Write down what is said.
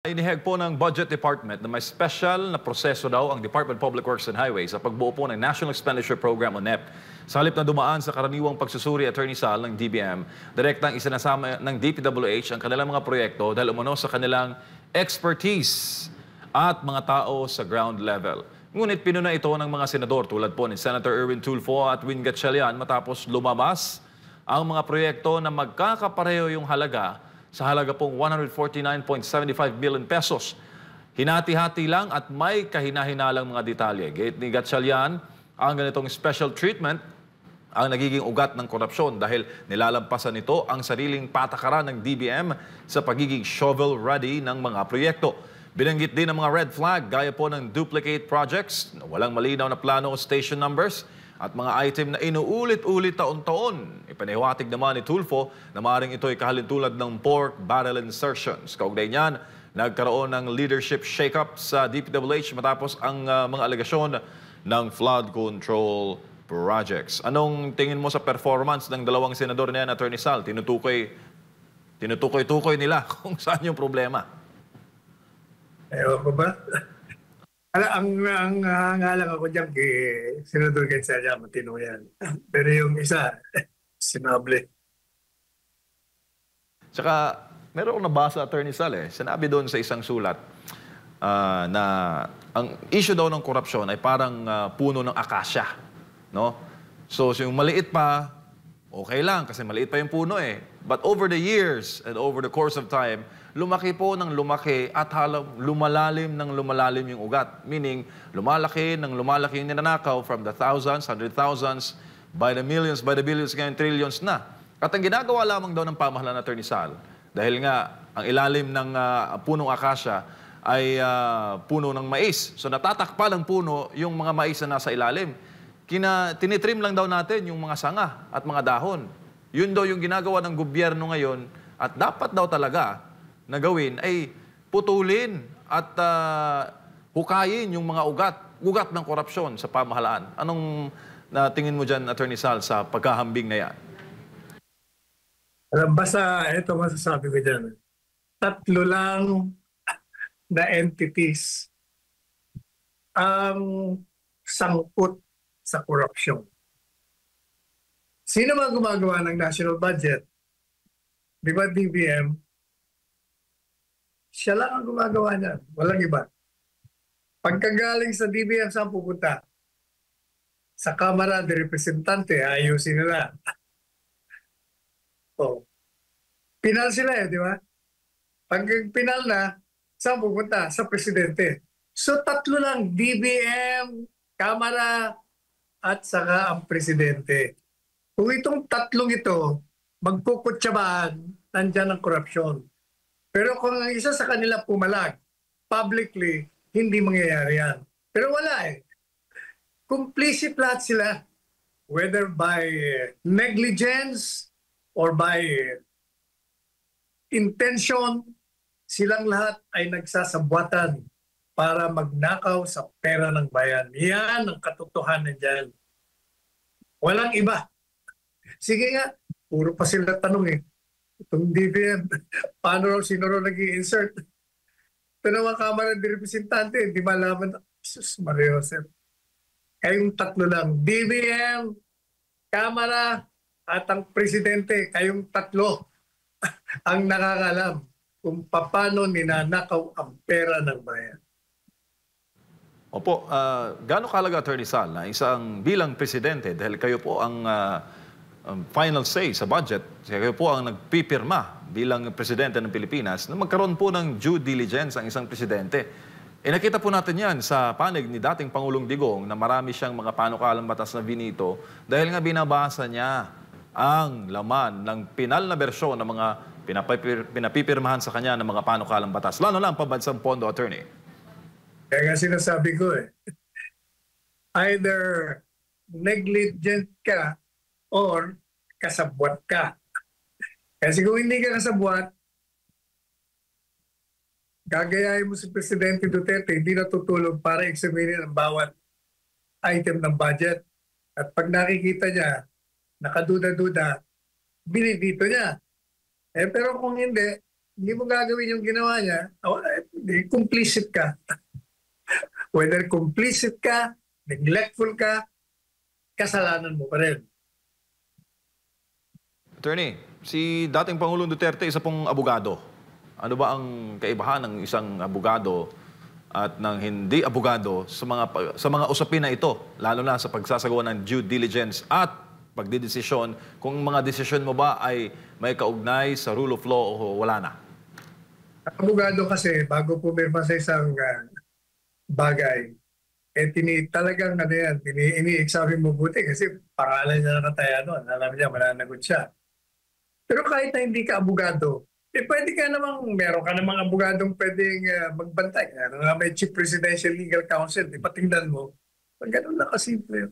Iniheg po ng Budget Department na may special na proseso daw ang Department of Public Works and Highways sa pagbuo po ng National Expenditure Program o NEP. Sa halip na dumaan sa karaniwang pagsusuri Attorney Sal ng DBM, direktang isinasama ng DPWH ang kanilang mga proyekto dahil umano sa kanilang expertise at mga tao sa ground level. Ngunit pinuna ito ng mga senador tulad po ni Senator Erwin Tulfo at Win Gatchalian matapos lumabas ang mga proyekto na magkakapareho yung halaga sa halaga pong 149.75 billion pesos. Hinati-hati lang at may kahina-hinalang mga detalye. Gate ni Gatchalian, ang ganitong special treatment ang nagiging ugat ng korupsyon dahil nilalampasan nito ang sariling patakaran ng DBM sa pagiging shovel-ready ng mga proyekto. Binanggit din ang mga red flag gaya po ng duplicate projects, walang malinaw na plano o station numbers, at mga item na inuulit-ulit taon-taon. Ipanihiwatig naman ni Tulfo na maaaring ito ay kahalintulad ng pork barrel insertions. Kaugnay niyan, nagkaroon ng leadership shake-up sa DPWH matapos ang mga alegasyon ng flood control projects. Anong tingin mo sa performance ng dalawang senador na yan, Attorney Sal? Tinutukoy-tukoy nila kung saan yung problema. Ewan ko ba? Ang hangalang ako dyan kay Senador Gatchalian, matino yan. Pero yung isa, sinable. Tsaka, meron akong nabasa, Attorney Sal, sinabi doon sa isang sulat na ang issue daw ng korupsyon ay parang puno ng akasya. No? So, yung maliit pa, okay lang kasi maliit pa yung puno eh. But over the years and over the course of time, lumaki po ng lumaki at lumalalim ng lumalalim yung ugat. Meaning, lumalaki ng lumalaki yung ninanakaw from the thousands, hundred thousands, by the millions, by the billions, ngayon trillions na. At ang ginagawa lamang daw ng pamahalaan na Attorney Sal, dahil nga ang ilalim ng punong akasya ay puno ng mais. So natatakpa ng puno yung mga mais na nasa ilalim. Tinitrim lang daw natin yung mga sanga at mga dahon. Yun daw yung ginagawa ng gobyerno ngayon at dapat daw talaga na gawin ay putulin at hukayin yung mga ugat ng korupsyon sa pamahalaan. Anong tingin mo dyan, Attorney Sal, sa pagkahambing na yan? Basta ito masasabi ko dyan. 3 lang na entities ang sangkot sa korupsyon. Sino ba gumagawa ng national budget? Di ba DBM? Siya lang ang gumagawa niyan. Walang iba. Pagkagaling sa DBM, saan pupunta? Sa Kamara de Representante, ayusin nila. Oh. Pinal sila di ba? Pag pinal na, saan pupunta? Sa Presidente. So 3 lang, DBM, Kamara, at saka ang Presidente. Kung itong 3 ito, magkukutsabaan, nandyan ang korupsyon. Pero kung ang isa sa kanila pumalag, publicly, hindi mangyayari yan. Pero wala eh. Complicit lahat sila. Whether by negligence or by intention, silang lahat ay nagsasabwatan para magnakaw sa pera ng bayan. Yan ang katotohanan dyan. Walang iba. Sige nga, puro pa sila tanong eh. Itong DBM, paano raw, sino raw nag-i-insert? Ito naman Kamara de Representante, hindi malaman. Jesus Maria Josep. Kayong 3 lang. DBM, Kamara, at ang Presidente, kayong 3 ang nakakalam kung paano ninanakaw ang pera ng bayan. Opo, gaano kalaga, Attorney Sal, na isang bilang Presidente, dahil kayo po ang final say sa budget, kayo po ang nagpipirma bilang Presidente ng Pilipinas na magkaroon po ng due diligence ang isang Presidente. Nakita po natin yan sa panig ni dating Pangulong Digong na marami siyang mga panukalang batas na binito dahil nga binabasa niya ang laman ng pinal na bersyon ng mga pinapipirmahan sa kanya ng mga panukalang batas. Lalo lang pambansang pondo, Attorney. Kaya nga sinasabi ko either negligent ka or kasabwat ka. Kasi kung hindi ka kasabwat, gagayahin mo si Presidente Duterte, hindi natutulog para examinin ang bawat item ng budget. At pag nakikita niya, nakaduda-duda, binibito niya. Pero kung hindi mo gagawin yung ginawa niya, complicit ka. Whether complicit ka, neglectful ka, kasalanan mo pa rin. Attorney, si dating Pangulong Duterte, isa pong abogado. Ano ba ang kaibahan ng isang abogado at ng hindi abogado sa mga usapin na ito, lalo na sa pagsasagawa ng due diligence at pagdidesisyon kung mga desisyon mo ba ay may kaugnay sa rule of law o wala na? Ang abogado kasi, bago pumirma sa isang bagay, talagang ini-examine mo buti kasi pangalan niya nakataya doon. Alam niya, mananagot siya. Pero kahit na hindi ka abogado, pwede ka namang, meron ka namang abogadong pwedeng magbantay. May Chief Presidential Legal Counsel, patingnan mo. Ganun lang kasimple.